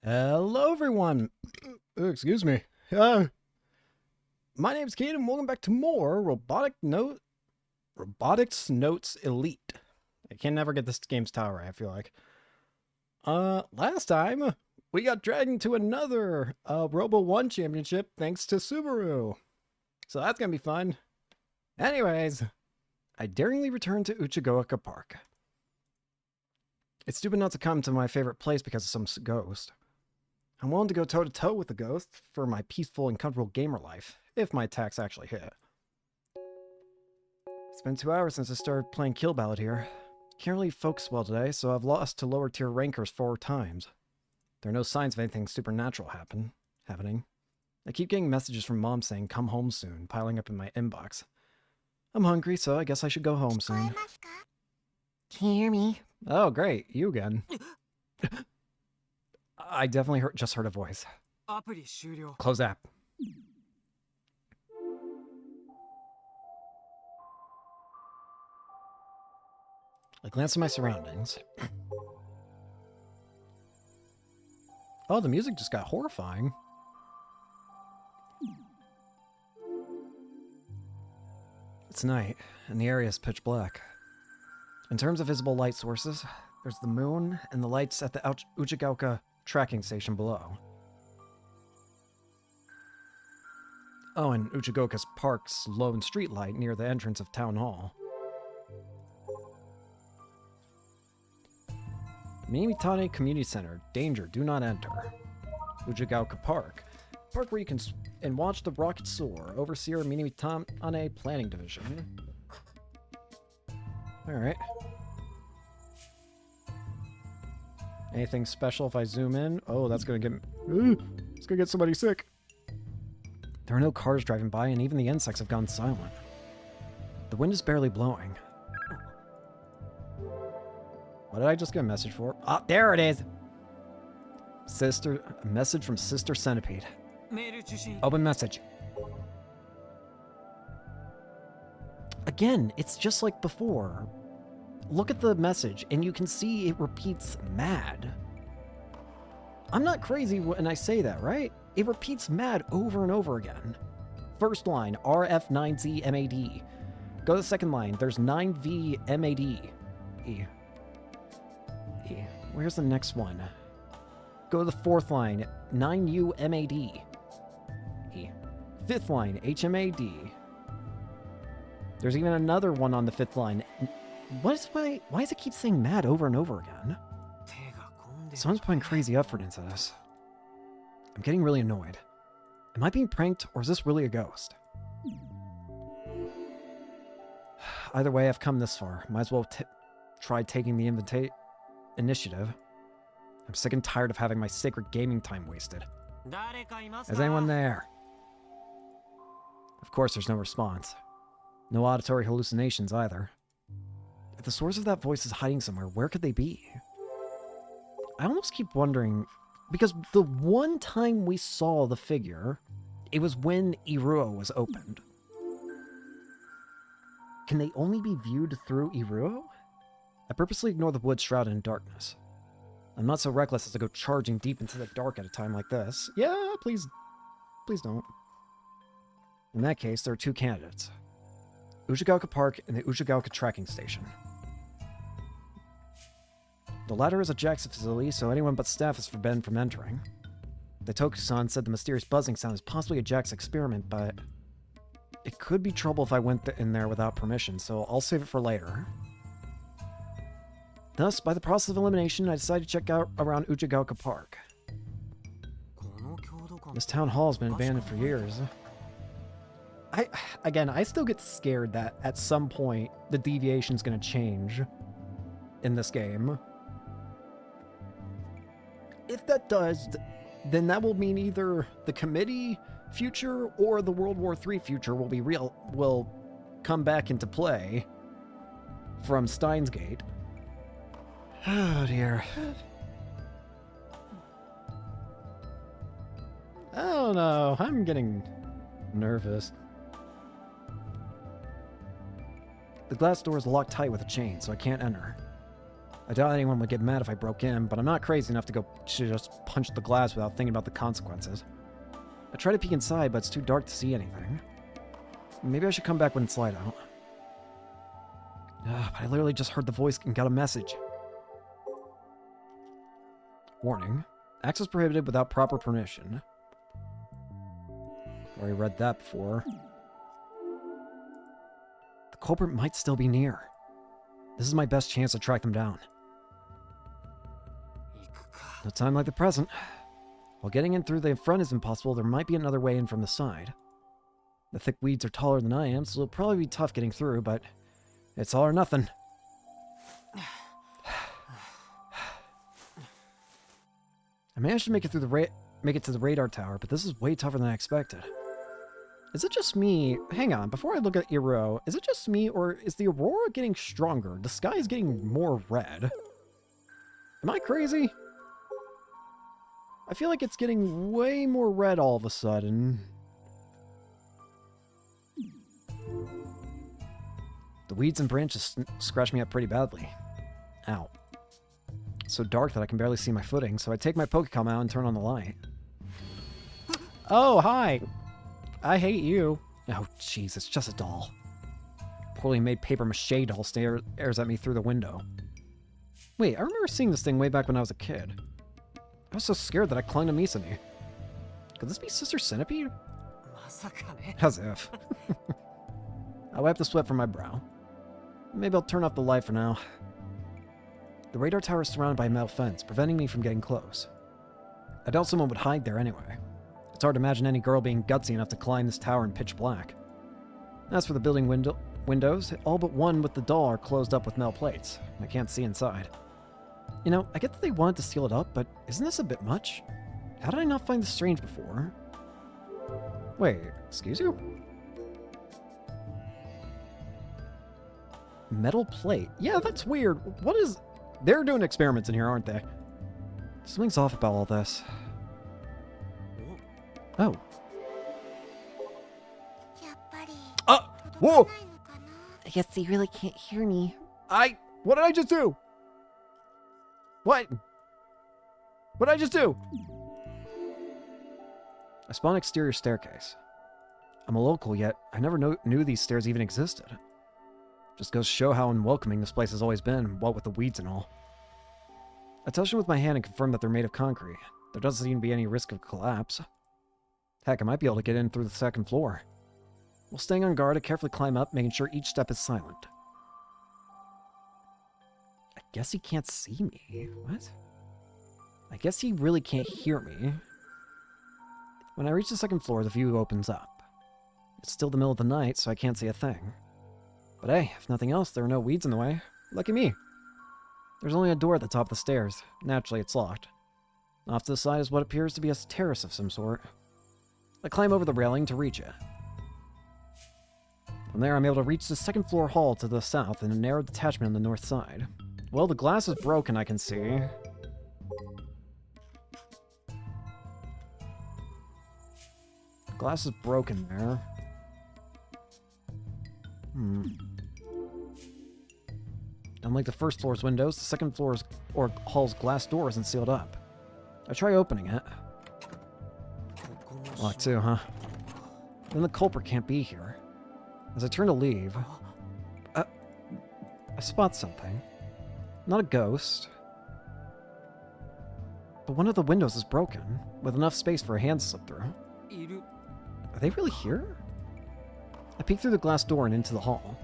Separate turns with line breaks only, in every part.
Hello, everyone. Excuse me. My name's Caden, and welcome back to more Robotics Notes Elite. I can never get this game's title right, I feel like. Last time, we got dragged into another Robo 1 championship thanks to Subaru. So that's gonna be fun. Anyways, I daringly returned to Uchigaoka Park. It's stupid not to come to my favorite place because of some ghost. I'm willing to go toe-to-toe with the ghost for my peaceful and comfortable gamer life, if my attacks actually hit. It's been 2 hours since I started playing Kill Ballad here. Can't really focus well today, so I've lost to lower tier rankers 4 times. There are no signs of anything supernatural happening. I keep getting messages from Mom saying come home soon, piling up in my inbox. I'm hungry, so I guess I should go home soon.
Can you hear me?
Oh, great. You again. I definitely just heard a voice. Close app. I glance at my surroundings. Oh, the music just got horrifying. It's night, and the area is pitch black. In terms of visible light sources, there's the moon and the lights at the Uchigaoka tracking station below. Oh, and Uchigaoka Park's lone street light near the entrance of Town Hall. Minimitane Community Center. Danger, do not enter. Uchigaoka Park. Park where you can and watch the rocket soar. Overseer Minimitane Planning Division. Alright. Anything special if I zoom in? Oh, that's gonna get... it's gonna get somebody sick. There are no cars driving by, and even the insects have gone silent. The wind is barely blowing. What did I just get a message for? Ah, there it is! A message from Sister Centipede. Open message. Again, it's just like before. Look at the message, and you can see it repeats mad. I'm not crazy when I say that, right? It repeats mad over and over again. First line, RF9Z Go to the second line, there's 9V E. Where's the next one? Go to the fourth line, 9U E. Fifth line, HMAD. There's even another one on the fifth line. Why does it keep saying mad over and over again? Someone's putting crazy effort into this. I'm getting really annoyed. Am I being pranked, or is this really a ghost? Either way, I've come this far. Might as well try taking the initiative. I'm sick and tired of having my sacred gaming time wasted. Is anyone there? Of course, there's no response. No auditory hallucinations either. If the source of that voice is hiding somewhere, where could they be? I almost keep wondering, because the one time we saw the figure, it was when Iruo was opened. Can they only be viewed through Iruo? I purposely ignore the wood shrouded in darkness. I'm not so reckless as to go charging deep into the dark at a time like this. Yeah, please don't. In that case, there are 2 candidates. Uchigaoka Park and the Uchigaoka tracking station. The latter is a JAX facility, so anyone but staff is forbidden from entering. The Toku-san said the mysterious buzzing sound is possibly a JAX experiment, but it could be trouble if I went in there without permission, so I'll save it for later. Thus, by the process of elimination, I decided to check out around Uchigaoka Park. This town hall has been abandoned for years. I still get scared that at some point the deviation's gonna change in this game. If that does, then that will mean either the committee future or the World War III future will come back into play from Steins Gate. Oh dear. I don't know. I'm getting nervous. The glass door is locked tight with a chain, so I can't enter. I doubt anyone would get mad if I broke in, but I'm not crazy enough to go to just punch the glass without thinking about the consequences. I try to peek inside, but it's too dark to see anything. Maybe I should come back when it's light out. But I literally just heard the voice and got a message. Warning. Access prohibited without proper permission. Already read that before. The culprit might still be near. This is my best chance to track them down. No time like the present. While getting in through the front is impossible, there might be another way in from the side. The thick weeds are taller than I am, so it'll probably be tough getting through, but it's all or nothing. I managed to make it through to the radar tower, but this is way tougher than I expected. Is it just me? Hang on, before I look at Iro, is it just me, or is the aurora getting stronger? The sky is getting more red. Am I crazy? I feel like it's getting way more red all of a sudden. The weeds and branches scratch me up pretty badly. Ow. It's so dark that I can barely see my footing, so I take my Pokecom out and turn on the light. Oh, hi! I hate you. Oh, jeez, it's just a doll. Poorly made paper mache doll stares at me through the window. Wait, I remember seeing this thing way back when I was a kid. I was so scared that I clung to Misani. Could this be Sister Centipede? As if. I wipe the sweat from my brow. Maybe I'll turn off the light for now. The radar tower is surrounded by a metal fence, preventing me from getting close. I doubt someone would hide there anyway. It's hard to imagine any girl being gutsy enough to climb this tower in pitch black. As for the building windows, all but one with the doll are closed up with metal plates. I can't see inside. You know, I get that they wanted to seal it up, but isn't this a bit much? How did I not find this strange before? Wait, excuse you? Metal plate? Yeah, that's weird. What is... They're doing experiments in here, aren't they? Something's off about all this. Oh. Whoa!
I guess you really can't hear me.
What did I just do? What? What did I just do? I spawned exterior staircase. I'm a local, yet I never knew these stairs even existed. Just goes to show how unwelcoming this place has always been, what with the weeds and all. I touched them with my hand and confirmed that they're made of concrete. There doesn't seem to be any risk of collapse. Heck, I might be able to get in through the second floor. While staying on guard, I carefully climb up, making sure each step is silent. I guess he can't see me. What? I guess he really can't hear me. When I reach the second floor, the view opens up. It's still the middle of the night, so I can't see a thing. But hey, if nothing else, there are no weeds in the way. Lucky me. There's only a door at the top of the stairs. Naturally, it's locked. Off to the side is what appears to be a terrace of some sort. I climb over the railing to reach it. From there, I'm able to reach the second floor hall to the south and a narrow detachment on the north side. Well, the glass is broken, I can see. Glass is broken there. Unlike the first floor's windows, the second floor's or hall's glass door isn't sealed up. I try opening it. Locked too, huh? Then the culprit can't be here. As I turn to leave, I spot something. Not a ghost. But one of the windows is broken, with enough space for a hand to slip through. Are they really here? I peek through the glass door and into the hall.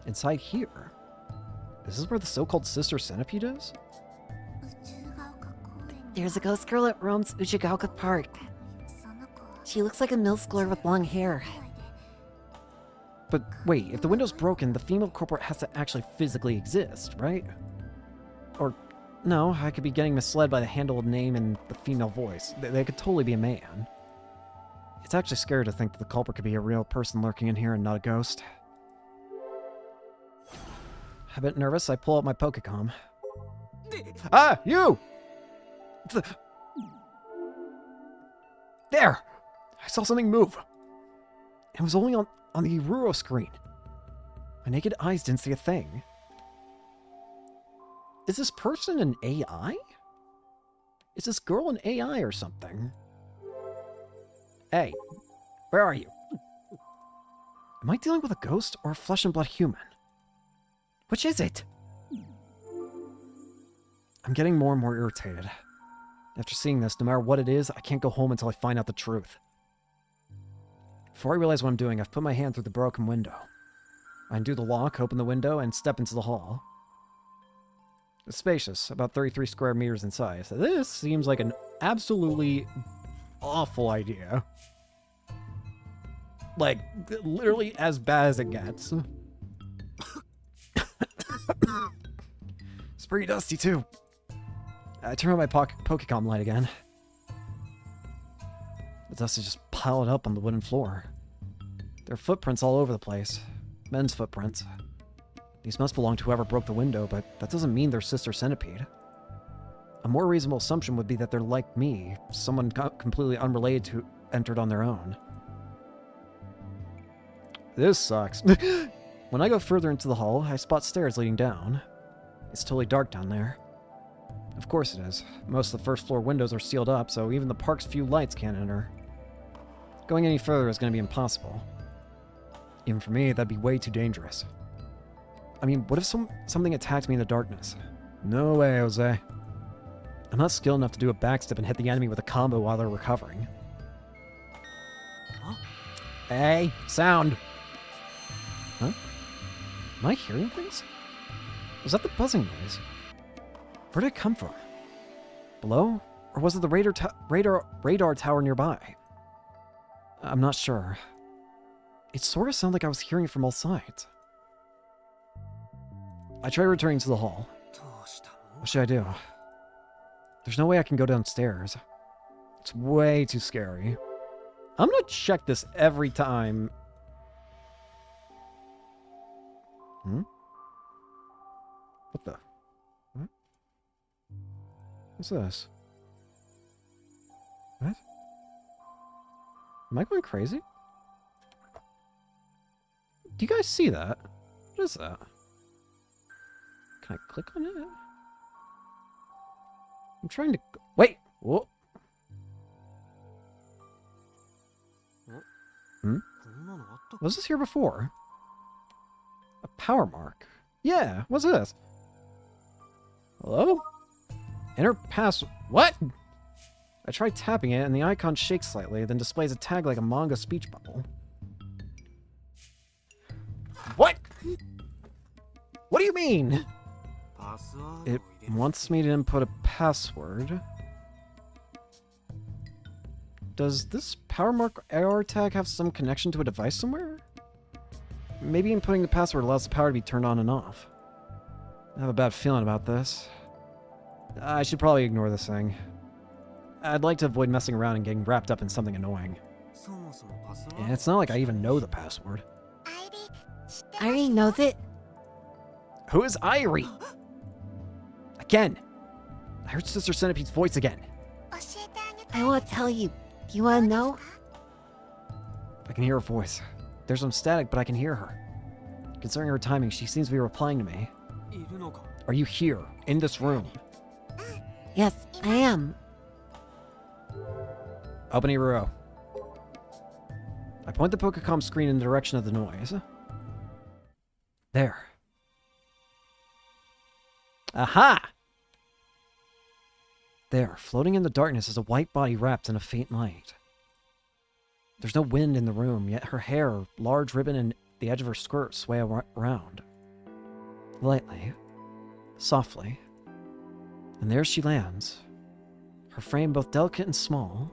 Inside here. Is this where the so-called Sister Centipede is?
There's a ghost girl that roams Uchigaoka Park. She looks like a middle schooler with long hair.
But wait, if the window's broken, the female culprit has to actually physically exist, right? Or, no, I could be getting misled by the handled name and the female voice. They could totally be a man. It's actually scary to think that the culprit could be a real person lurking in here and not a ghost. A bit nervous, I pull out my Pokecom. Ah, you! There! I saw something move. It was only on the Iruro screen. My naked eyes didn't see a thing. Is this person an AI? Is this girl an AI or something? Hey, where are you? Am I dealing with a ghost or a flesh and blood human? Which is it? I'm getting more and more irritated. After seeing this, no matter what it is, I can't go home until I find out the truth. Before I realize what I'm doing, I've put my hand through the broken window. I undo the lock, open the window, and step into the hall. It's spacious, about 33 square meters in size. This seems like an absolutely awful idea. Like, literally as bad as it gets. It's pretty dusty, too. I turn on my Pokecom light again. The dust is just piled up on the wooden floor. There are footprints all over the place. Men's footprints. These must belong to whoever broke the window, but that doesn't mean they're Sister Centipede. A more reasonable assumption would be that they're like me, someone completely unrelated to entered on their own. This sucks. When I go further into the hall, I spot stairs leading down. It's totally dark down there. Of course it is. Most of the first floor windows are sealed up, so even the park's few lights can't enter. Going any further is going to be impossible. Even for me, that'd be way too dangerous. I mean, what if something attacked me in the darkness? No way, Jose. I'm not skilled enough to do a backstep and hit the enemy with a combo while they're recovering. Huh? Hey, sound! Huh? Am I hearing things? Was that the buzzing noise? Where did it come from? Below? Or was it the radar tower nearby? I'm not sure. It sort of sounded like I was hearing it from all sides. I try returning to the hall. What should I do? There's no way I can go downstairs. It's way too scary. I'm gonna check this every time. What the? What? What's this? What? Am I going crazy? Do you guys see that? What is that? Can I click on it? I'm trying to... Wait! Whoa! Was this here before? A power mark. Yeah, what's this? Hello? Enter pass... What? I try tapping it and the icon shakes slightly, then displays a tag like a manga speech bubble. What? What do you mean? It wants me to input a password. Does this power mark AR tag have some connection to a device somewhere? Maybe inputting the password allows the power to be turned on and off. I have a bad feeling about this. I should probably ignore this thing. I'd like to avoid messing around and getting wrapped up in something annoying. And it's not like I even know the password.
Irie knows it.
Who is Irie? Again! I heard Sister Centipede's voice again.
I won't tell you. Do you want to know?
I can hear her voice. There's some static, but I can hear her. Considering her timing, she seems to be replying to me. Are you here, in this room?
Yes, I am.
Open Iruro. I point the Pokecom screen in the direction of the noise. There. Aha! There, floating in the darkness is a white body wrapped in a faint light. There's no wind in the room, yet her hair, large ribbon and the edge of her skirt sway around. Lightly, softly, and there she lands. Her frame both delicate and small.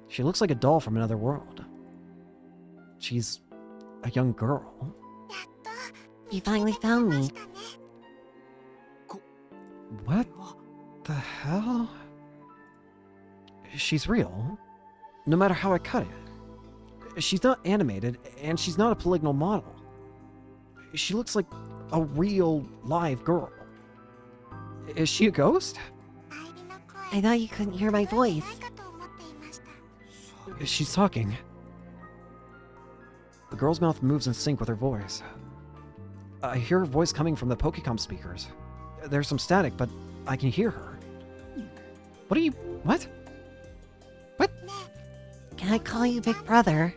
She looks like a doll from another world. She's a young girl.
You finally found me.
What the hell? She's real, no matter how I cut it. She's not animated, and she's not a polygonal model. She looks like a real, live girl. Is she a ghost?
I thought you couldn't hear my voice.
She's talking. The girl's mouth moves in sync with her voice. I hear her voice coming from the Pokecom speakers. There's some static, but I can hear her. What are you... What? What?
Can I call you Big Brother?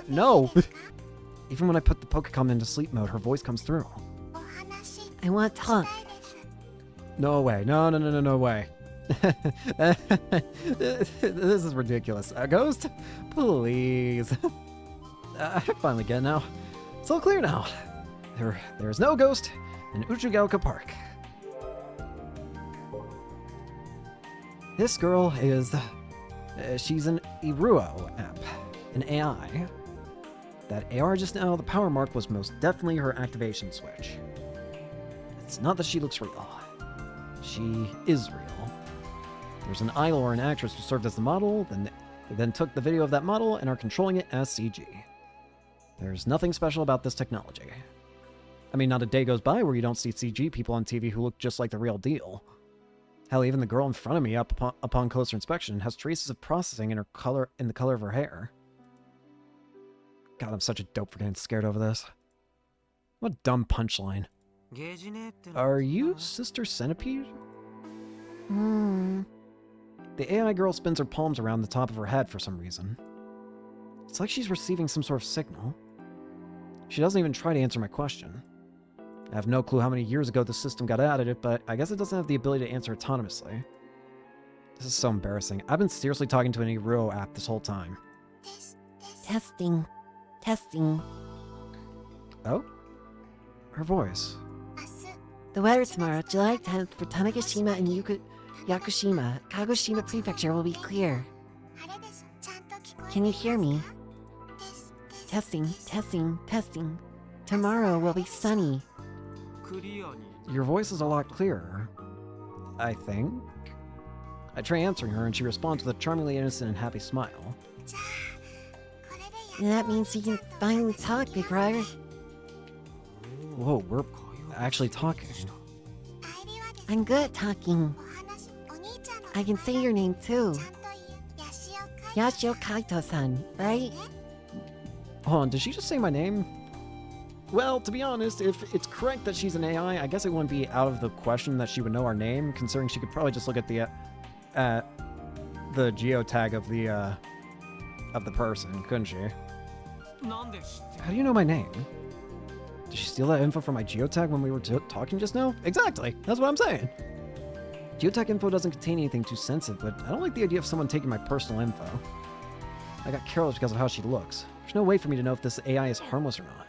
No! Even when I put the Pokecom into sleep mode, her voice comes through.
I want to talk.
No way. No way. This is ridiculous. A ghost? Please. I finally get it now. It's all clear now. There's no ghost in Uchigaoka Park. This girl is... she's an Iruo app. An AI. That AR just now, the power mark was most definitely her activation switch. It's not that she looks real. She is real. There's an idol or an actress who served as the model, then took the video of that model and are controlling it as CG. There's nothing special about this technology. I mean, not a day goes by where you don't see CG people on TV who look just like the real deal. Hell, even the girl in front of me, upon closer inspection, has traces of processing in the color of her hair. God, I'm such a dope for getting scared over this. What a dumb punchline. Are you Sister Centipede? The AI girl spins her palms around the top of her head for some reason. It's like she's receiving some sort of signal. She doesn't even try to answer my question. I have no clue how many years ago the system got added, but I guess it doesn't have the ability to answer autonomously. This is so embarrassing. I've been seriously talking to an Iruo app this whole time.
Testing. Testing.
Oh? Her voice.
The weather tomorrow, July 10th, for Tanegashima and Yakushima, Kagoshima Prefecture will be clear. Can you hear me? Testing, testing, testing. Tomorrow will be sunny.
Your voice is a lot clearer. I think. I try answering her and she responds with a charmingly innocent and happy smile.
And that means you can finally talk, Big Brother.
Whoa, we're actually talking.
I'm good at talking. I can say your name too. Yashio Kaito-san, right?
Hold on, did she just say my name? Well, to be honest, if it's correct that she's an AI, I guess it wouldn't be out of the question that she would know our name, considering she could probably just look at the geotag of the person, couldn't she? How do you know my name? Did she steal that info from my geotag when we were talking just now? Exactly, that's what I'm saying. Geotag info doesn't contain anything too sensitive, but I don't like the idea of someone taking my personal info. I got careless because of how she looks. There's no way for me to know if this AI is harmless or not.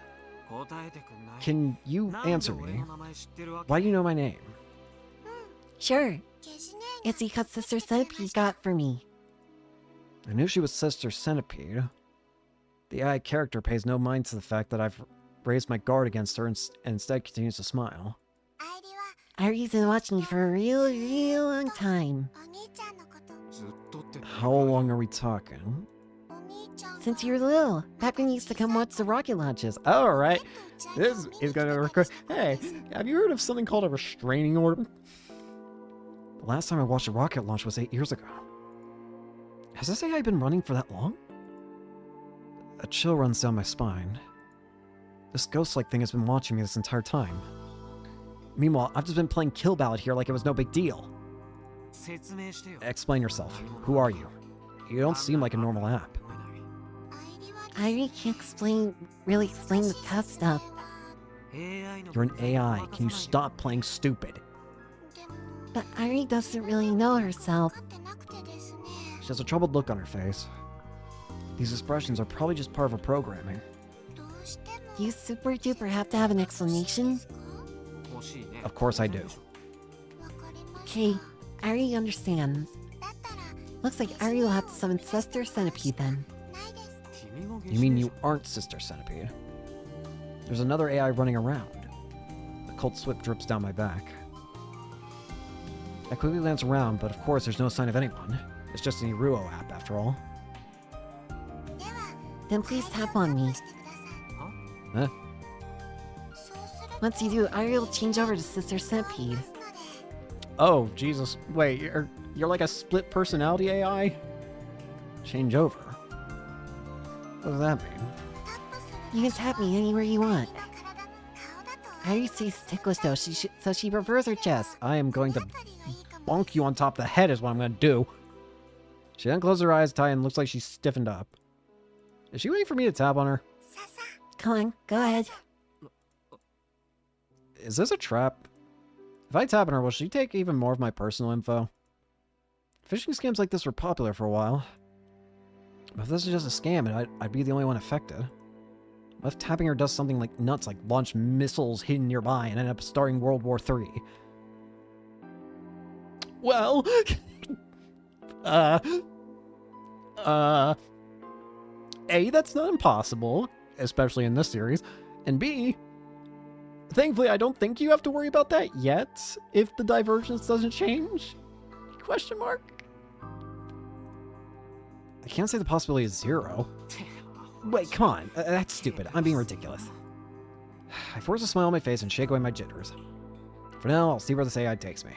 Can you answer me? Why do you know my name?
Sure. It's because Sister Centipede got for me.
I knew she was Sister Centipede. The AI character pays no mind to the fact that I've raised my guard against her and instead continues to smile.
Ari's been watching you for a real long time.
How long are we talking?
Since you were little, back when you used to come watch the rocket launches.
Oh, right. This is gonna record. Hey, have you heard of something called a restraining order? The last time I watched a rocket launch was 8 years ago. Has this AI been running for that long? A chill runs down my spine. This ghost-like thing has been watching me this entire time. Meanwhile, I've just been playing Kill Ballad here like it was no big deal. Explain yourself. Who are you? You don't seem like a normal app.
Ari can't really explain the tough stuff.
You're an AI. Can you stop playing stupid?
But Ari doesn't really know herself.
She has a troubled look on her face. These expressions are probably just part of her programming.
You super duper have to have an explanation?
Of course I do.
Okay, Ari understands. Looks like Ari will have to summon Sister Centipede then.
You mean you aren't Sister Centipede? There's another AI running around. A cold sweat drips down my back. I quickly glance around, but of course there's no sign of anyone. It's just an Iruo app after all.
Then please tap on me.
Huh?
Once you do, Ari will change over to Sister Centipede.
Oh, Jesus. Wait, you're like a split personality AI? Change over? What does that mean?
You can tap me anywhere you want. Irie sees ticklish though, so she prefers her chest.
I am going to bonk you on top of the head is what I'm going to do. She then closed her eyes tight and looks like she's stiffened up. Is she waiting for me to tap on her?
Come on, go ahead.
Is this a trap? If I tap on her, will she take even more of my personal info? Phishing scams like this were popular for a while. But if this is just a scam, I'd be the only one affected. What if tapping her does something like nuts, like launch missiles hidden nearby and end up starting World War III? Well, A, that's not impossible, especially in this series, and B, thankfully I don't think you have to worry about that yet, if the divergence doesn't change? Question mark? I can't say the possibility is 0. Wait, come on. That's stupid. I'm being ridiculous. I force a smile on my face and shake away my jitters. For now, I'll see where this AI takes me.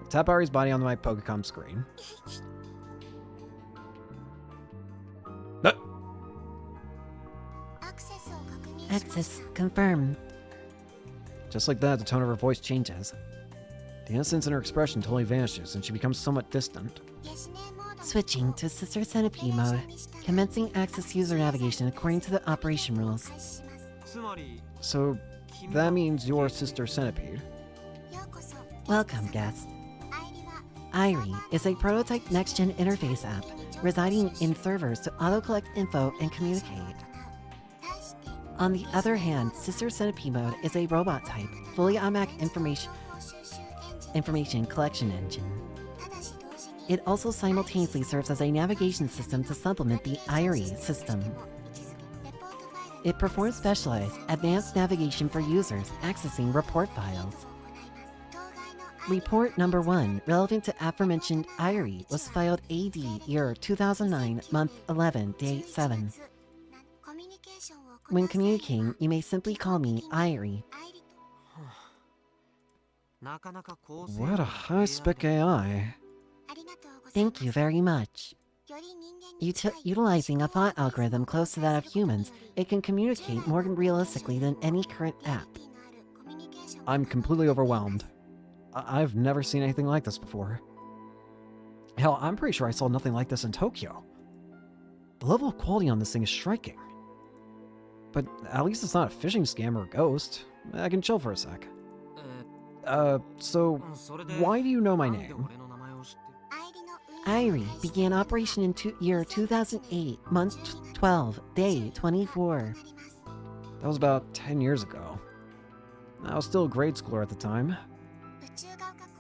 I'll tap Ari's body onto my Pokecom screen.
Access confirmed.
Just like that, the tone of her voice changes. The innocence in her expression totally vanishes, and she becomes somewhat distant.
Switching to Sister Centipede mode. Commencing access user navigation according to the operation rules.
So, that means you're Sister Centipede.
Welcome, guest. Irie is a prototype next-gen interface app residing in servers to auto-collect info and communicate. On the other hand, Sister Centipede mode is a robot type, fully automatic information collection engine. It also simultaneously serves as a navigation system to supplement the Irie system. It performs specialized, advanced navigation for users accessing report files. Report number 1, relevant to aforementioned Irie, was filed AD year 2009, month 11, day 7. When communicating, you may simply call me Irie.
What a high-spec AI.
Thank you very much. Utilizing a thought algorithm close to that of humans, it can communicate more realistically than any current app.
I'm completely overwhelmed. I've never seen anything like this before. Hell, I'm pretty sure I saw nothing like this in Tokyo. The level of quality on this thing is striking. But at least it's not a phishing scam or a ghost. I can chill for a sec. So why do you know my name?
Irie began operation in year 2008, month 12, day 24.
That was about 10 years ago. I was still a grade schooler at the time.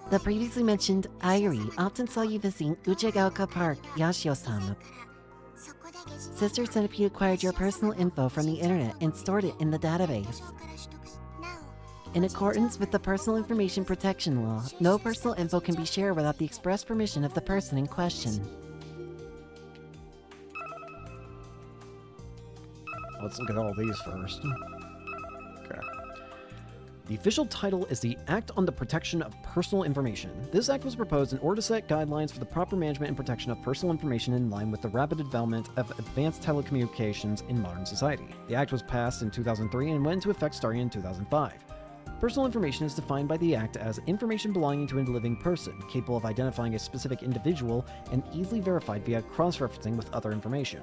The previously mentioned Irie often saw you visiting Uchigaoka Park, Yashio-sama. Sister Centipede acquired your personal info from the internet and stored it in the database. In accordance with the Personal Information Protection Law, no personal info can be shared without the express permission of the person in question.
Let's look at all these first. Okay. The official title is the Act on the Protection of Personal Information. This act was proposed in order to set guidelines for the proper management and protection of personal information in line with the rapid development of advanced telecommunications in modern society. The act was passed in 2003 and went into effect starting in 2005. Personal information is defined by the Act as information belonging to a living person, capable of identifying a specific individual and easily verified via cross-referencing with other information.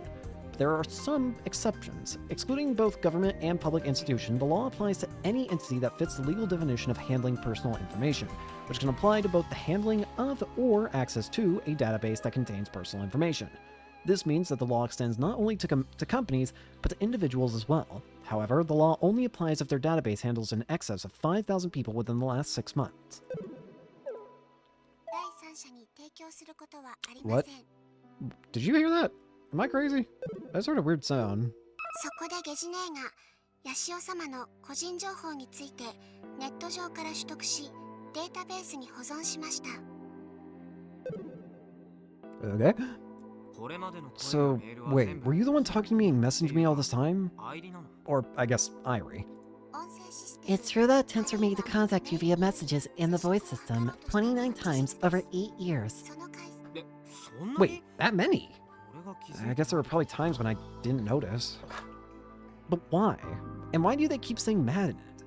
But there are some exceptions. Excluding both government and public institution, the law applies to any entity that fits the legal definition of handling personal information, which can apply to both the handling of or access to a database that contains personal information. This means that the law extends not only to companies, but to individuals as well. However, the law only applies if their database handles in excess of 5,000 people within the last 6 months. What? Did you hear that? Am I crazy? That's sort of a weird sound. Okay. So, wait, were you the one talking to me and messaging me all this time? Or, I guess, Irie.
It's true that attempts were made to contact you via messages in the voice system 29 times over 8 years.
Wait, that many? I guess there were probably times when I didn't notice. But why? And why do they keep saying mad in it?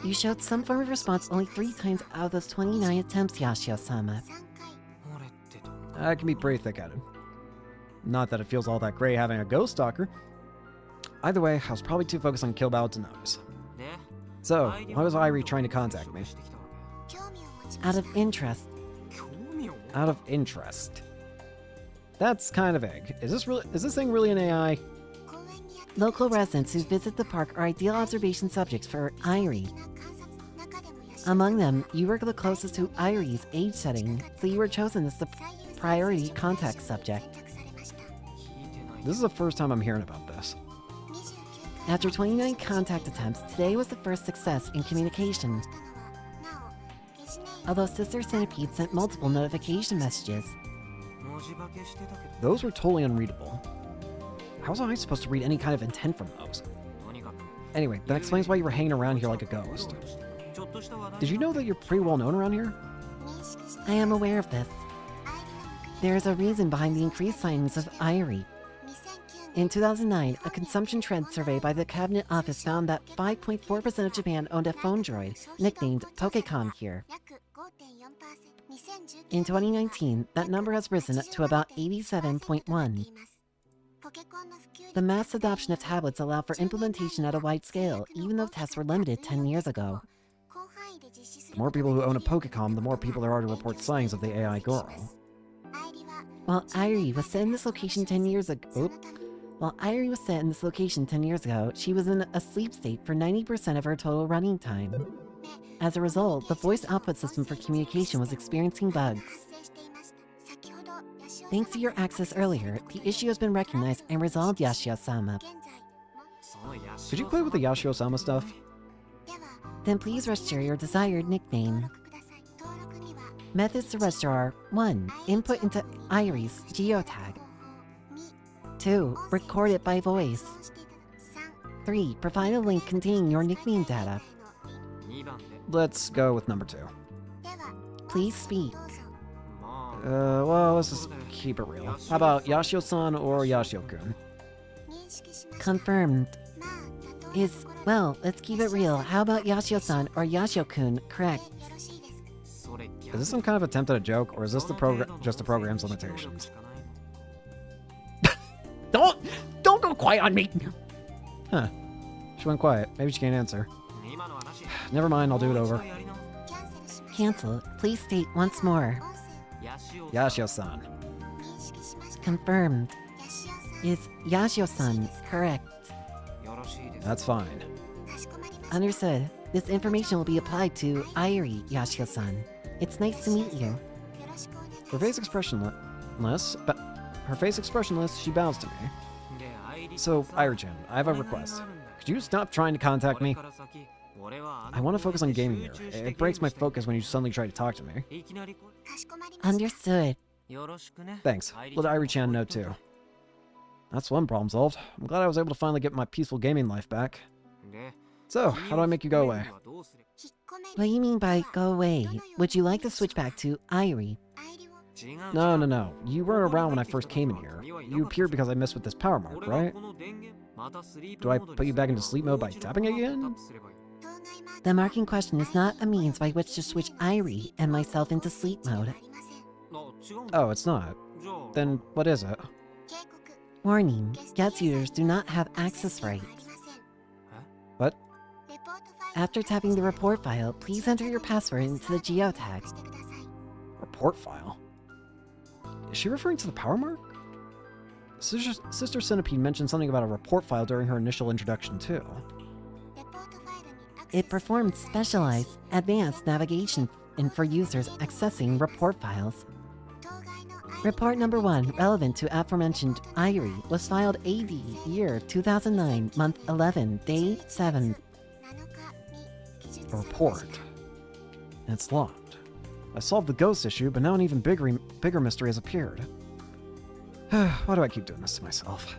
You showed some form of response only 3 times out of those 29 attempts, Yashio-sama.
That can be pretty thick-headed. Not that it feels all that great having a ghost stalker. Either way, I was probably too focused on Kill Battle to notice. So, why was Irie trying to contact me?
Out of interest.
Out of interest. That's kind of vague. Is this thing really an AI?
Local residents who visit the park are ideal observation subjects for Irie. Among them, you were the closest to Irie's age setting, so you were chosen as the priority contact subject.
This is the first time I'm hearing about this.
After 29 contact attempts, today was the first success in communication. Although Sister Centipede sent multiple notification messages.
Those were totally unreadable. How was I supposed to read any kind of intent from those? Anyway, that explains why you were hanging around here like a ghost. Did you know that you're pretty well known around here?
I am aware of this. There is a reason behind the increased sightings of Irie. In 2009, a consumption trend survey by the Cabinet Office found that 5.4% of Japan owned a phone droid, nicknamed Pokecom here. In 2019, that number has risen to about 87.1. The mass adoption of tablets allowed for implementation at a wide scale, even though tests were limited 10 years ago.
The more people who own a Pokecom, the more people there are to report sightings of the AI girl.
While Irie was set in this location 10 years ago, she was in a sleep state for 90% of her total running time. As a result, the voice output system for communication was experiencing bugs. Thanks to your access earlier, the issue has been recognized and resolved, Yashio-sama.
Could you play with the Yashio-sama stuff?
Then please register your desired nickname. Methods to register are 1. Input into Irie's geotag. 2. Record it by voice. 3. Provide a link containing your nickname data.
Let's go with number 2.
Please speak.
Well, let's just keep it real. How about Yashio-san or Yashio-kun?
Confirmed. Well, let's keep it real. How about Yashio-san or Yashio-kun? Correct.
Is this some kind of attempt at a joke, or is this just the program's limitations? Don't go quiet on me! Huh. She went quiet. Maybe she can't answer. Never mind, I'll do it over.
Cancel. Please state once more.
Yashio-san.
Confirmed. Is Yashio-san correct?
That's fine.
Understood. This information will be applied to Irie, Yashio-san. It's nice to meet you.
Her face expressionless, she bows to me. So, Irie-chan, I have a request. Could you stop trying to contact me? I want to focus on gaming here. It breaks my focus when you suddenly try to talk to me.
Understood.
Thanks. Let Irie-chan know too. That's one problem solved. I'm glad I was able to finally get my peaceful gaming life back. So, how do I make you go away?
What do you mean by go away? Would you like to switch back to Irie?
No. You weren't around when I first came in here. You appeared because I messed with this power mark, right? Do I put you back into sleep mode by tapping again?
The mark in question is not a means by which to switch Irie and myself into sleep mode.
Oh, it's not. Then what is it?
Warning, guest users do not have access rights.
What?
After tapping the report file, please enter your password into the geotag.
Report file? Is she referring to the power mark? Sister Centipede mentioned something about a report file during her initial introduction too.
It performs specialized, advanced navigation for users accessing report files. Report number 1, relevant to aforementioned Irie, was filed AD year 2009, month 11, day 7.
A report. And it's locked. I solved the ghost issue, but now an even bigger mystery has appeared. Why do I keep doing this to myself?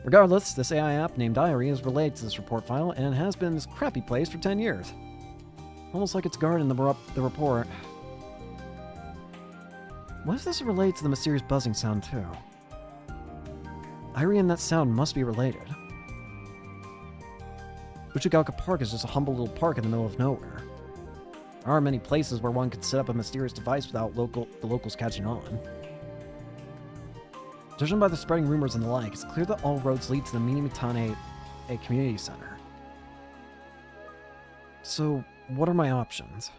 Regardless, this AI app named Irie is related to this report file and has been in this crappy place for 10 years. Almost like it's guarding the report. What if this is related to the mysterious buzzing sound too? Irie and that sound must be related. Uchigaoka Park is just a humble little park in the middle of nowhere. There aren't many places where one could set up a mysterious device without the locals catching on. Judging by the spreading rumors and the like, it's clear that all roads lead to the Minimitane, a community center. So, what are my options?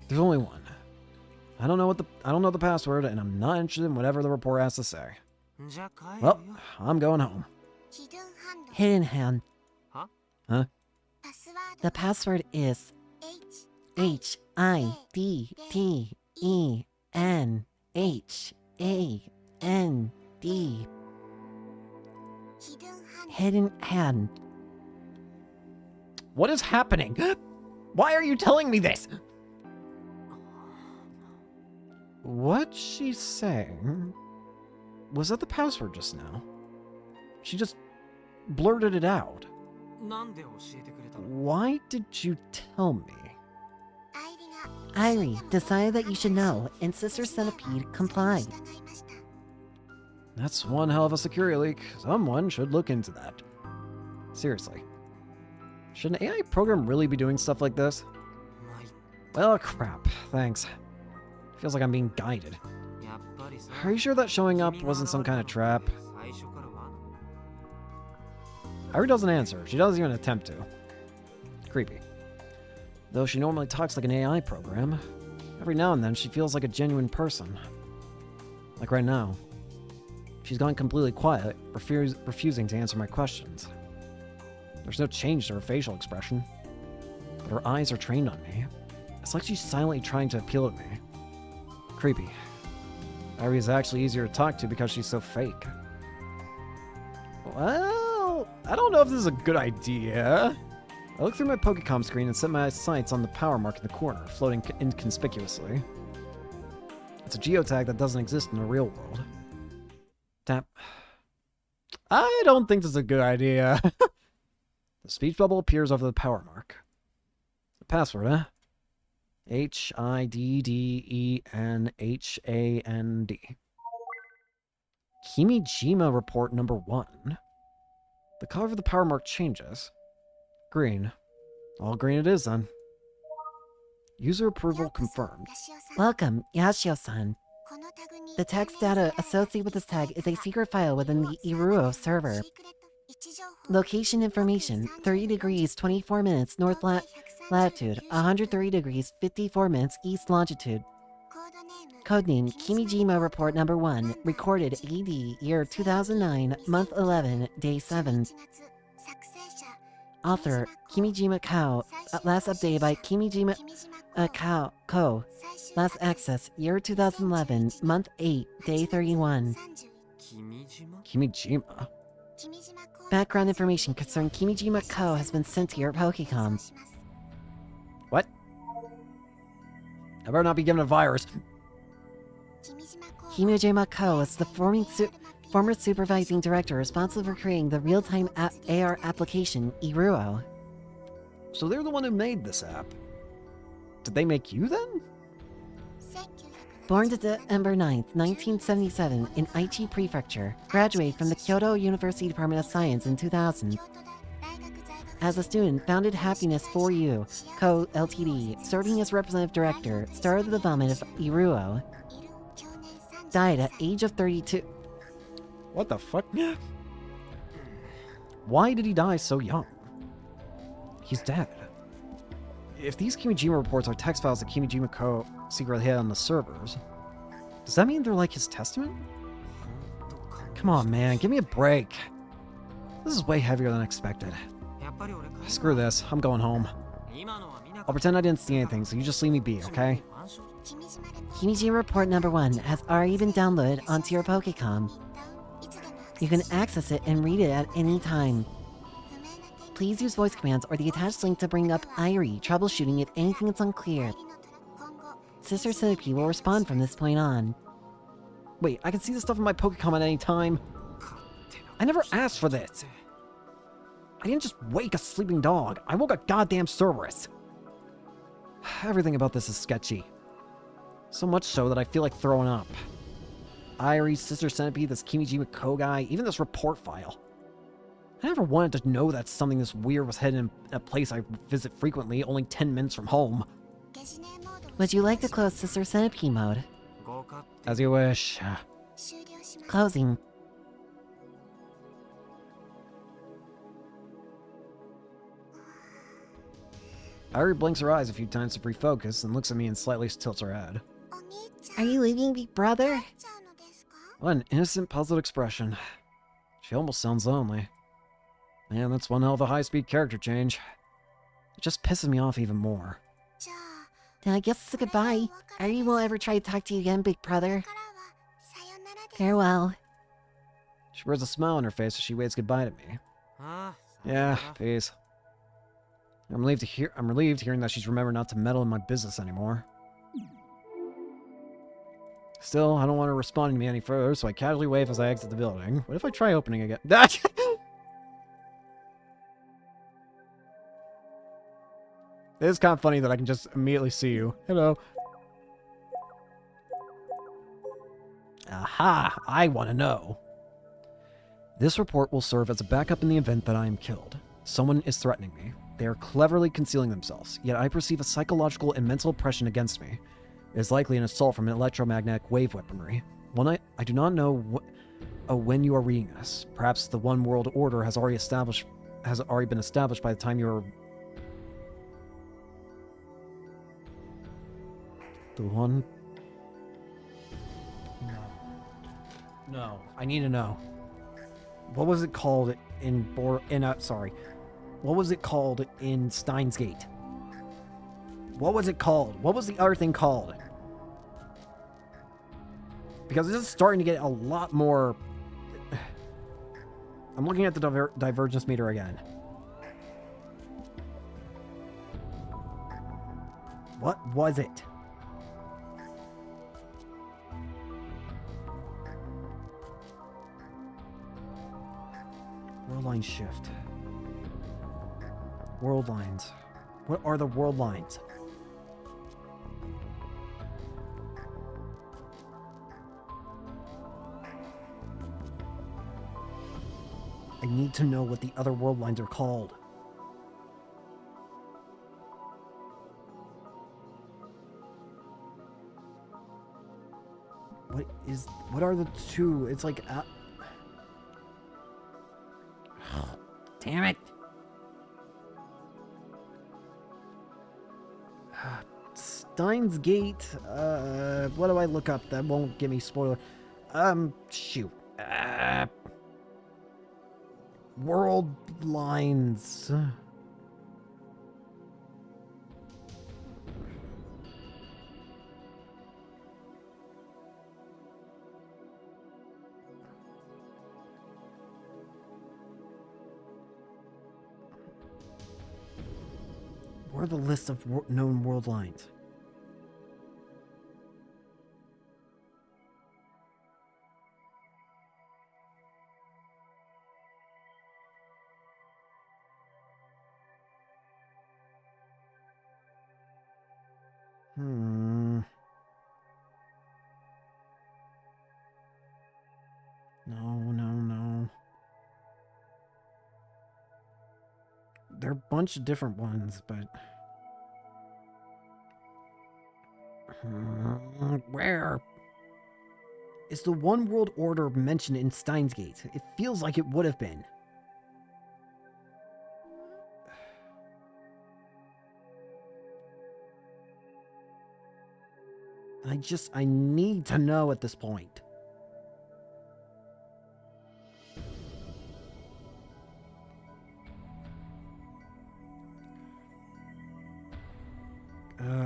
There's only one. I don't know the password, and I'm not interested in whatever the report has to say. Well, I'm going home.
Hidden Hand.
Huh?
The password is HIDDENHAND. Hidden Hand.
What is happening? Why are you telling me this? What's she saying? Was that the password just now? She just blurted it out. Why did you tell me?
Irie decided that you should know, and Sister Centipede complied.
That's one hell of a security leak. Someone should look into that. Seriously. Should an AI program really be doing stuff like this? Well, crap. Thanks. Feels like I'm being guided. Are you sure that showing up wasn't some kind of trap? Irie doesn't answer. She doesn't even attempt to. Creepy. Though she normally talks like an AI program, every now and then she feels like a genuine person. Like right now. She's gone completely quiet, refusing to answer my questions. There's no change to her facial expression, but her eyes are trained on me. It's like she's silently trying to appeal at me. Creepy. Irie is actually easier to talk to because she's so fake. Well, I don't know if this is a good idea. I look through my Pokecom screen and set my sights on the power mark in the corner, floating inconspicuously. It's a geotag that doesn't exist in the real world. Tap. I don't think this is a good idea. The speech bubble appears over the power mark. The password, huh? HIDDENHAND. Kimijima report number 1. The color of the power mark changes. Green. All green it is then. User approval confirmed.
Welcome, Yashio-san. The text data associated with this tag is a secret file within the Iruo server. Location information, 30 degrees 24 minutes north latitude, 130 degrees 54 minutes east longitude. Codename Kimijima Report Number 1, recorded AD year 2009, month 11, day 7. Author Kimijima Kao, last updated by Kimijima Ko. Last access year 2011, month 8, day 31.
Kimijima?
Background information concerning Kimijima Ko has been sent to your Pokecom.
What? I better not be given a virus.
Kimijima Ko is the former supervising director responsible for creating the real-time AR application, Iruo.
So they're the one who made this app. Did they make you then?
Born December 9th, 1977, in Aichi Prefecture, graduated from the Kyoto University Department of Science in 2000. As a student, founded Happiness for You, Co. Ltd., serving as representative director, started the development of Iruo. Died at age of 32.
What the fuck? Why did he die so young? He's dead. If these Kimijima reports are text files that Kimijima Co. secretly hid on the servers, does that mean they're like his testament? Come on, man, give me a break. This is way heavier than expected. Screw this, I'm going home. I'll pretend I didn't see anything, so you just leave me be, okay?
Kimijima Report Number 1 has already been downloaded onto your Pokecom. You can access it and read it at any time. Please use voice commands or the attached link to bring up Irie, troubleshooting if anything is unclear. Sister Centipede will respond from this point on.
Wait, I can see this stuff in my Pokecom at any time? I never asked for this! I didn't just wake a sleeping dog, I woke a goddamn Cerberus! Everything about this is sketchy. So much so that I feel like throwing up. Irie, Sister Centipede, this Kimijima Co guy, even this report file. I never wanted to know that something this weird was hidden in a place I visit frequently, only 10 minutes from home.
Would you like to close Sister Centipede mode?
As you wish.
Closing.
Irie blinks her eyes a few times to refocus and looks at me and slightly tilts her head.
Are you leaving, big brother?
What an innocent, puzzled expression. She almost sounds lonely. Man, that's one hell of a high-speed character change. It just pisses me off even more.
Then I guess it's a goodbye. Irie won't ever try to talk to you again, big brother. Farewell.
She wears a smile on her face as she waves goodbye to me. Yeah, peace. I'm relieved hearing that she's remembered not to meddle in my business anymore. Still, I don't want her responding to me any further, so I casually wave as I exit the building. What if I try opening again? It is kind of funny that I can just immediately see you. Hello. Aha! I want to know. This report will serve as a backup in the event that I am killed. Someone is threatening me. They are cleverly concealing themselves, yet I perceive a psychological and mental oppression against me. It is likely an assault from an electromagnetic wave weaponry. I do not know when you are reading this. Perhaps the one world order has already been established by the time you are... The one... No. I need to know. What was it called what was it called in Steins Gate? What was it called? What was the other thing called? Because this is starting to get a lot more... I'm looking at the divergence meter again. What was it? World line shift. World lines. What are the world lines? I need to know what the other world lines are called. What are the two? It's like... Damn it! Steins Gate, what do I look up that won't give me spoiler? Shoot. World lines. Where are the list of known world lines? No. There are a bunch of different ones, but... Where? Is the one world order mentioned in Steins Gate? It feels like it would have been. I need to know at this point.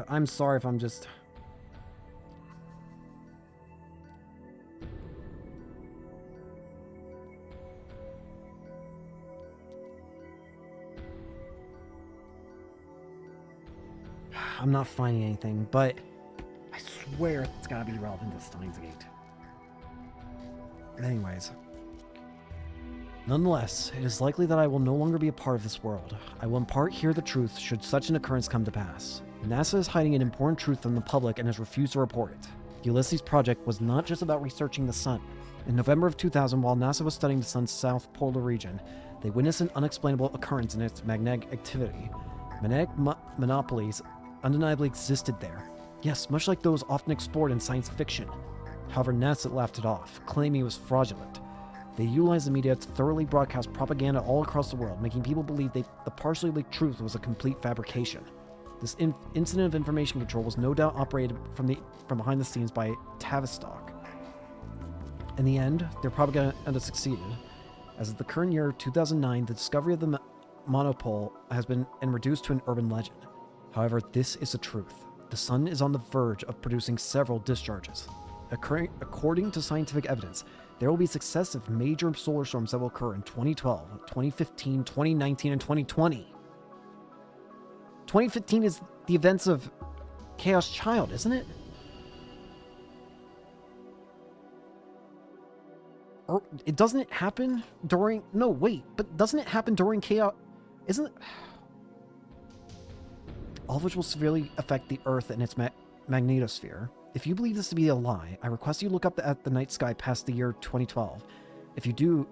I'm sorry if I'm just... I'm not finding anything, but I swear it's gotta be relevant to Steins Gate. Anyways. Nonetheless, it is likely that I will no longer be a part of this world. I will in part hear the truth should such an occurrence come to pass. NASA is hiding an important truth from the public and has refused to report it. The Ulysses project was not just about researching the sun. In November of 2000, while NASA was studying the sun's south polar region, they witnessed an unexplainable occurrence in its magnetic activity. Magnetic monopolies undeniably existed there. Yes, much like those often explored in science fiction. However, NASA laughed it off, claiming it was fraudulent. They utilized the media to thoroughly broadcast propaganda all across the world, making people believe the partially leaked truth was a complete fabrication. This incident of information control was no doubt operated from behind the scenes by Tavistock. In the end, their propaganda succeeded. As of the current year, 2009, the discovery of the monopole has been reduced to an urban legend. However, this is the truth. The sun is on the verge of producing several discharges. According to scientific evidence, there will be successive major solar storms that will occur in 2012, 2015, 2019, and 2020. 2015 is the events of Chaos Child, isn't it? Or it doesn't it happen during... No, wait, but doesn't it happen during Chaos... Isn't it... All of which will severely affect the Earth and its magnetosphere. If you believe this to be a lie, I request you look up at the night sky past the year 2012. If you do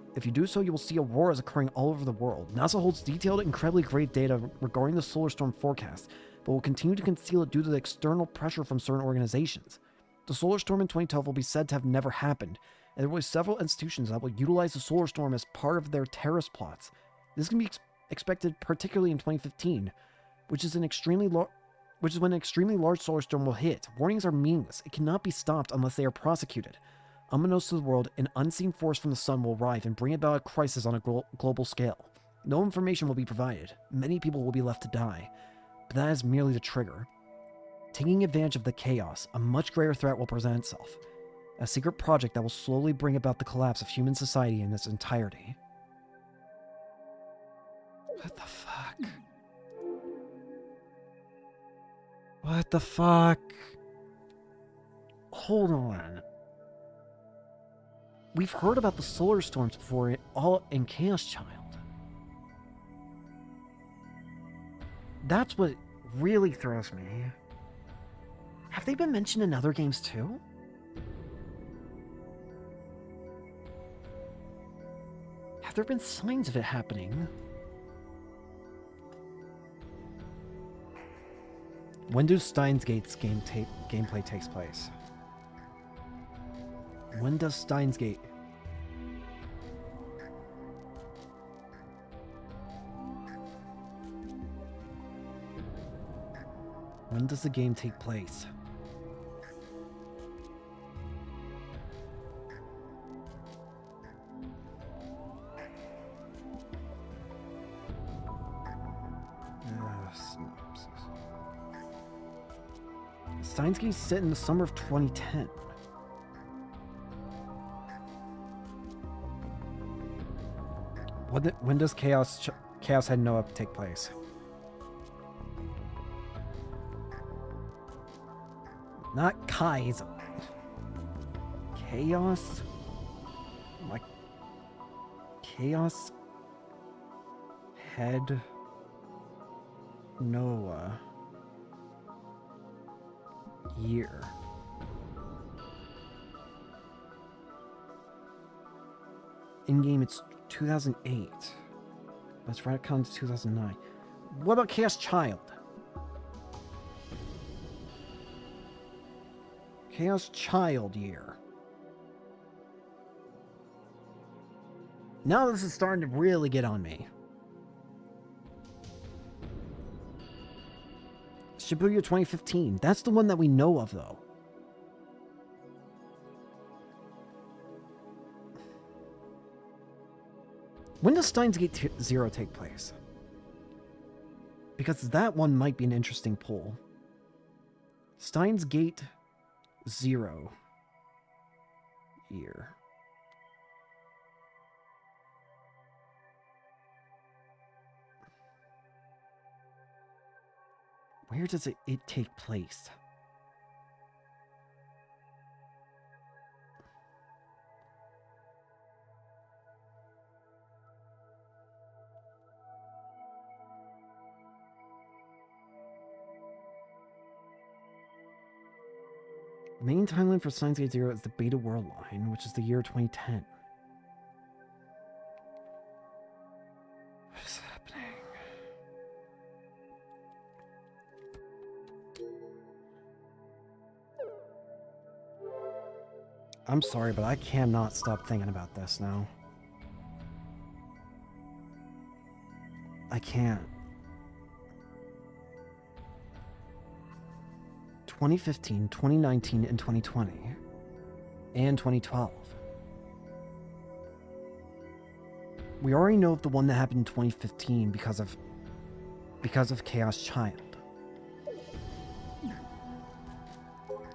so, you will see auroras occurring all over the world. NASA holds detailed, incredibly grave data regarding the solar storm forecast, but will continue to conceal it due to the external pressure from certain organizations. The solar storm in 2012 will be said to have never happened, and there will be several institutions that will utilize the solar storm as part of their terrorist plots. This can be expected particularly in 2015, which is when an extremely large solar storm will hit. Warnings are meaningless. It cannot be stopped unless they are prosecuted. Unbeknownst to the world, an unseen force from the sun will arrive and bring about a crisis on a global scale. No information will be provided. Many people will be left to die. But that is merely the trigger. Taking advantage of the chaos, a much greater threat will present itself. A secret project that will slowly bring about the collapse of human society in its entirety. What the fuck? What the fuck? Hold on. We've heard about the solar storms before, all in Chaos Child. That's what really throws me. Have they been mentioned in other games too? Have there been signs of it happening? When do Steins Gate's gameplay takes place? When does Steins Gate? When does the game take place? Synopsis. Steins Gate is set in the summer of 2010. When does Chaos Head Noah take place? Not Kai's. Chaos? Like... Chaos... Head... Noah... Year. In-game it's 2008. Let's retcon to 2009. What about Chaos Child? Chaos Child year. Now this is starting to really get on me. Shibuya 2015. That's the one that we know of, though. When does Steins Gate Zero take place? Because that one might be an interesting pull. Steins Gate Zero year. Where does it take place? Main timeline for Science Gate Zero is the Beta World line, which is the year 2010. What is happening? I'm sorry, but I cannot stop thinking about this now. I can't. 2015, 2019, and 2020. And 2012. We already know of the one that happened in 2015 because of Chaos Child.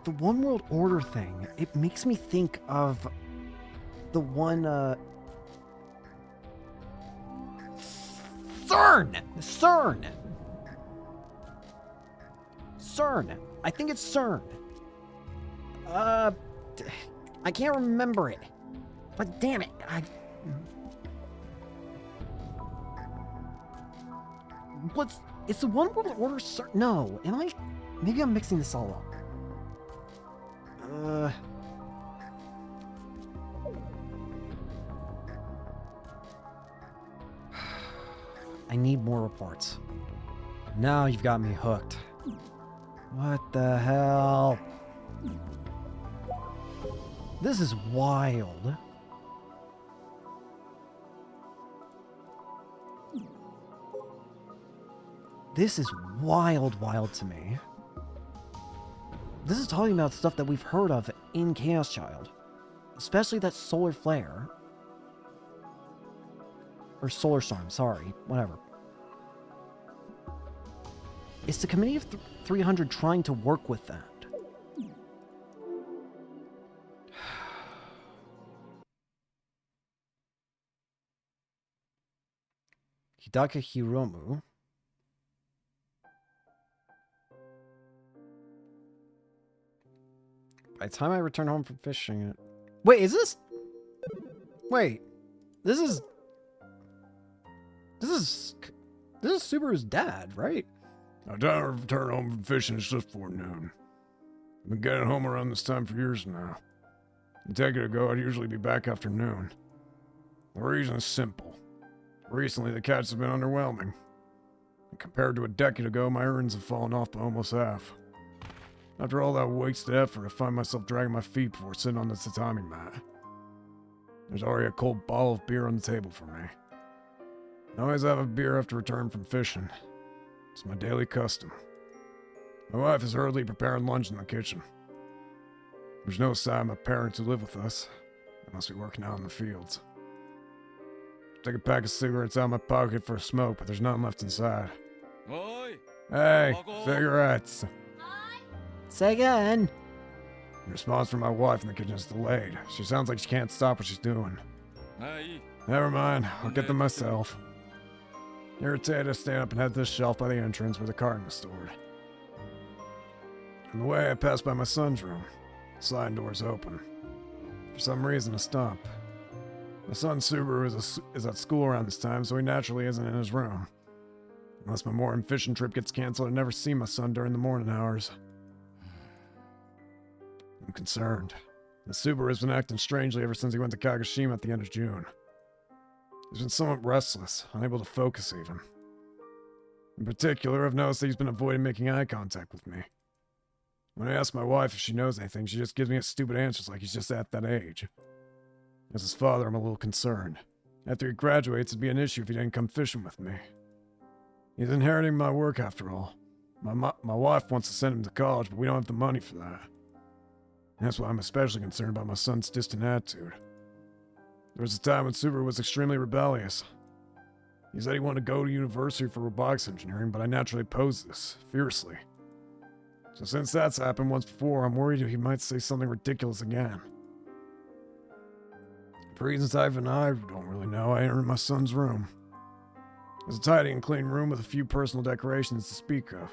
The One World Order thing, it makes me think of the one, CERN! I think it's CERN. I can't remember it. But damn it, it's the One World Order CERN? No, am I? Maybe I'm mixing this all up. I need more reports. Now you've got me hooked. What the hell? This is wild. This is wild to me. This is talking about stuff that we've heard of in Chaos Child. Especially that solar flare. Or solar storm, sorry. Whatever. Is the Committee of 300 trying to work with that? Hidaka Hiromu. By the time I return home from fishing... Wait, is this... Wait. This is Subaru's dad, right?
By the time I return home from fishing, it's just before noon. I've been getting home around this time for years now. A decade ago, I'd usually be back after noon. The reason is simple. Recently, the catch have been underwhelming. And compared to a decade ago, my earnings have fallen off by almost half. After all that wasted effort, I find myself dragging my feet before sitting on the tatami mat. There's already a cold bottle of beer on the table for me. I always have a beer after return from fishing. It's my daily custom. My wife is hurriedly preparing lunch in the kitchen. There's no sign of my parents who live with us. They must be working out in the fields. Take a pack of cigarettes out of my pocket for a smoke, but there's nothing left inside.
Oi!
Hey, cigarettes!
Say again.
The response from my wife in the kitchen is delayed. She sounds like she can't stop what she's doing.
Hey!
Never mind, I'll get them myself. Irritated, I stand up and head to the shelf by the entrance where the carton is stored. On the way, I pass by my son's room. The sliding door is open. For some reason, I stop. My son Subaru is at school around this time, so he naturally isn't in his room. Unless my morning fishing trip gets canceled, I never see my son during the morning hours. I'm concerned. The Subaru has been acting strangely ever since he went to Kagoshima at the end of June. He's been somewhat restless, unable to focus even. In particular, I've noticed that he's been avoiding making eye contact with me. When I ask my wife if she knows anything, she just gives me a stupid answers like he's just at that age. As his father, I'm a little concerned. After he graduates, it'd be an issue if he didn't come fishing with me. He's inheriting my work after all. My wife wants to send him to college, but we don't have the money for that. And that's why I'm especially concerned about my son's distant attitude. There was a time when Subaru was extremely rebellious. He said he wanted to go to university for robotics engineering, but I naturally opposed this, fiercely. So since that's happened once before, I'm worried he might say something ridiculous again. For reasons I don't really know, I entered my son's room. It was a tidy and clean room with a few personal decorations to speak of.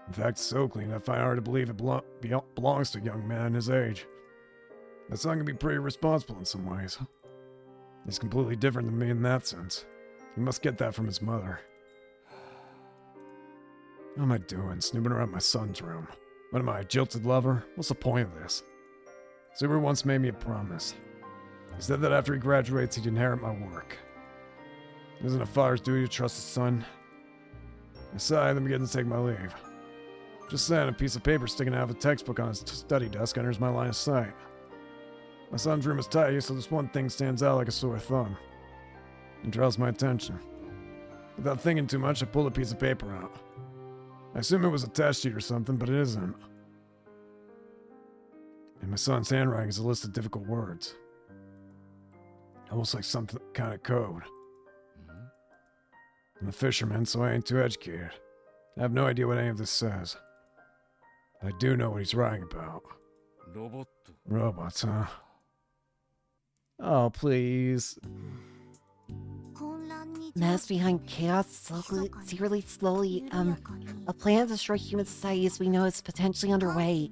In fact, it's so clean I find it hard to believe it belongs to a young man his age. My son can be pretty responsible in some ways. He's completely different than me in that sense. He must get that from his mother. What am I doing, snooping around my son's room? What am I, a jilted lover? What's the point of this? Subaru once made me a promise. He said that after he graduates, he'd inherit my work. Isn't a father's duty to trust his son? I sigh, then begin to take my leave. Just then, a piece of paper sticking out of a textbook on his study desk enters my line of sight. My son's room is tidy, so this one thing stands out like a sore thumb. It draws my attention. Without thinking too much, I pull a piece of paper out. I assume it was a test sheet or something, but it isn't. In my son's handwriting is a list of difficult words. Almost like some kind of code. I'm a fisherman, so I ain't too educated. I have no idea what any of this says. But I do know what he's writing about.
ロボット
Robots, huh?
Oh, please.
Mass behind chaos, slowly, a plan to destroy human society as we know is potentially underway.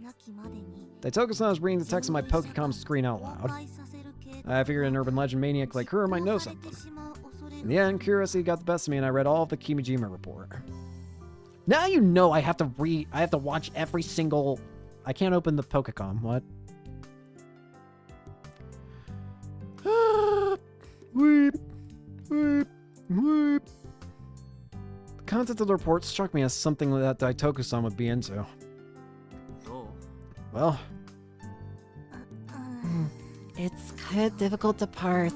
Daitoku-san was reading the text on my Pokecom screen out loud. I figured an urban legend maniac like her might know something. In the end, curiosity got the best of me and I read all of the Kimijima report. Now you know I have to watch every single... I can't open the Pokecom, what? Weep, weep, weep. The content of the report struck me as something that Daitoku-san would be into.
どう
Well,
It's kind of difficult to parse.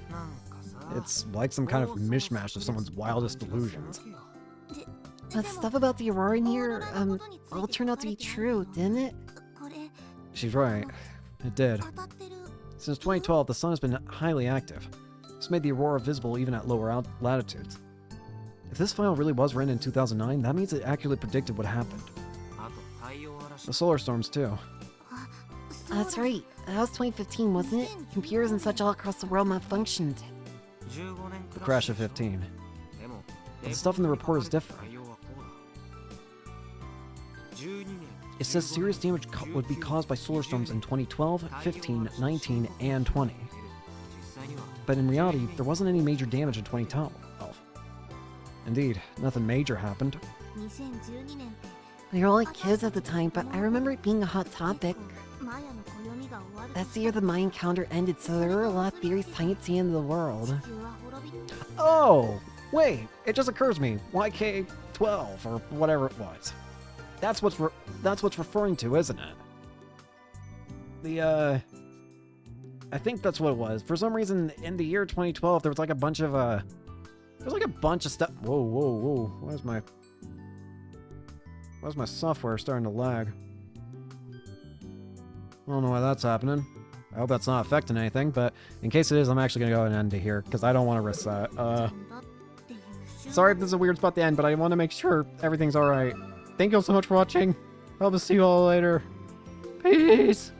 なんかさ
it's like some kind of mishmash of someone's wildest delusions.
But stuff about the Aurora in here, all turned out to be true, didn't it?
She's right. It did. Since 2012, the sun has been highly active. This made the aurora visible even at lower latitudes. If this file really was written in 2009, that means it accurately predicted what happened.
あと太陽嵐
The solar storms, too.
That's right. That was 2015, wasn't it? Computers and such all across the world malfunctioned.
15年
The crash of 15.
でも
But the stuff in the report is different.
太陽はこうだ12年
It says serious damage would be caused by solar storms in 2012, 15, 19, and 20.
実際には
But in reality, there wasn't any major damage in 2012. Indeed, nothing major happened.
We were all like kids at the time, but I remember it being a hot topic. That's the year the Mayan calendar ended, so there were a lot of theories tying it to the end of the world.
Oh, wait, it just occurs to me. YK12 or whatever it was. That's what's referring to, isn't it? I think that's what it was. For some reason, in the year 2012, there was like a bunch of stuff. Whoa, whoa, whoa. Why's my software starting to lag? I don't know why that's happening. I hope that's not affecting anything, but in case it is, I'm actually gonna go ahead and end it here, because I don't want to risk that. Sorry if this is a weird spot to end, but I want to make sure everything's alright. Thank you all so much for watching. Hope to see you all later. Peace!